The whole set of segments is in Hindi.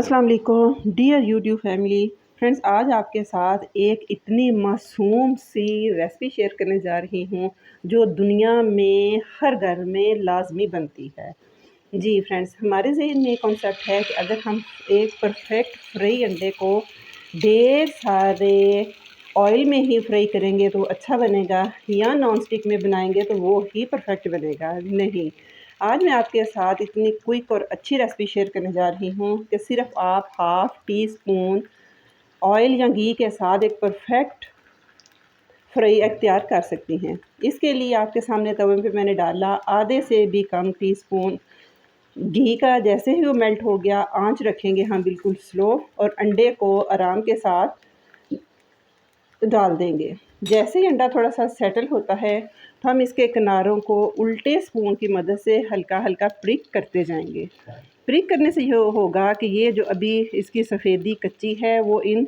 अस्सलाम वालेकुम डियर यूट्यूब फैमिली फ्रेंड्स, आज आपके साथ एक इतनी मासूम सी रेसिपी शेयर करने जा रही हूँ जो दुनिया में हर घर में लाजमी बनती है। जी फ्रेंड्स, हमारे ज़हन में कॉन्सेप्ट है कि अगर हम एक परफेक्ट फ्राई अंडे को ढेर सारे ऑयल में ही फ्राई करेंगे तो अच्छा बनेगा, या नॉन स्टिक में बनाएंगे तो वो ही परफेक्ट बनेगा। नहीं, आज मैं आपके साथ इतनी क्विक और अच्छी रेसिपी शेयर करने जा रही हूँ कि सिर्फ आप हाफ़ टी स्पून ऑयल या घी के साथ एक परफेक्ट फ्राई एग तैयार कर सकती हैं। इसके लिए आपके सामने तवे पे मैंने डाला आधे से भी कम टीस्पून घी का। जैसे ही वो मेल्ट हो गया, आंच रखेंगे हम बिल्कुल स्लो और अंडे को आराम के साथ डाल देंगे। जैसे ही अंडा थोड़ा सा सेटल होता है तो हम इसके किनारों को उल्टे स्पून की मदद से हल्का हल्का प्रिक करते जाएंगे। प्रिक करने से ये होगा कि ये जो अभी इसकी सफ़ेदी कच्ची है वो इन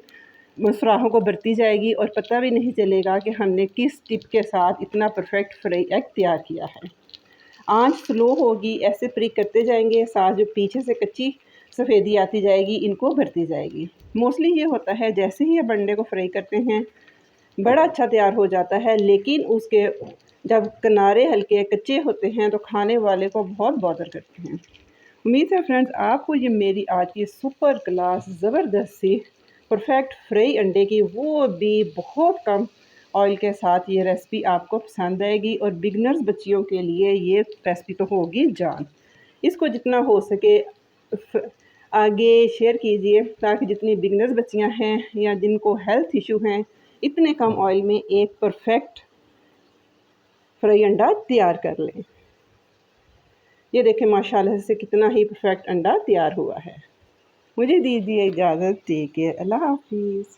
सुराखों को भरती जाएगी और पता भी नहीं चलेगा कि हमने किस टिप के साथ इतना परफेक्ट फ्राई एग तैयार किया है। आंच स्लो होगी, ऐसे प्रिक करते जाएंगे, साथ जो पीछे से कच्ची सफ़ेदी आती जाएगी इनको भरती जाएगी। मोस्टली ये होता है जैसे ही अब अंडे को फ्राई करते हैं बड़ा अच्छा तैयार हो जाता है, लेकिन उसके जब किनारे हल्के कच्चे होते हैं तो खाने वाले को बहुत बॉदर करते हैं। उम्मीद है फ्रेंड्स आपको ये मेरी आज की सुपर क्लास ज़बरदस्त सी परफेक्ट फ्राई अंडे की, वो भी बहुत कम ऑयल के साथ, ये रेसिपी आपको पसंद आएगी। और बिगनर्स बच्चियों के लिए ये रेसिपी तो होगी जान। इसको जितना हो सके आगे शेयर कीजिए ताकि जितनी बिगनर्स बच्चियां हैं या जिनको हेल्थ इशू हैं, इतने कम ऑयल में एक परफेक्ट फ्राई अंडा तैयार कर लें। ये देखें माशाल्लाह से कितना ही परफेक्ट अंडा तैयार हुआ है। मुझे दीजिए इजाज़त, टेक केयर, अल्लाह हाफिज़।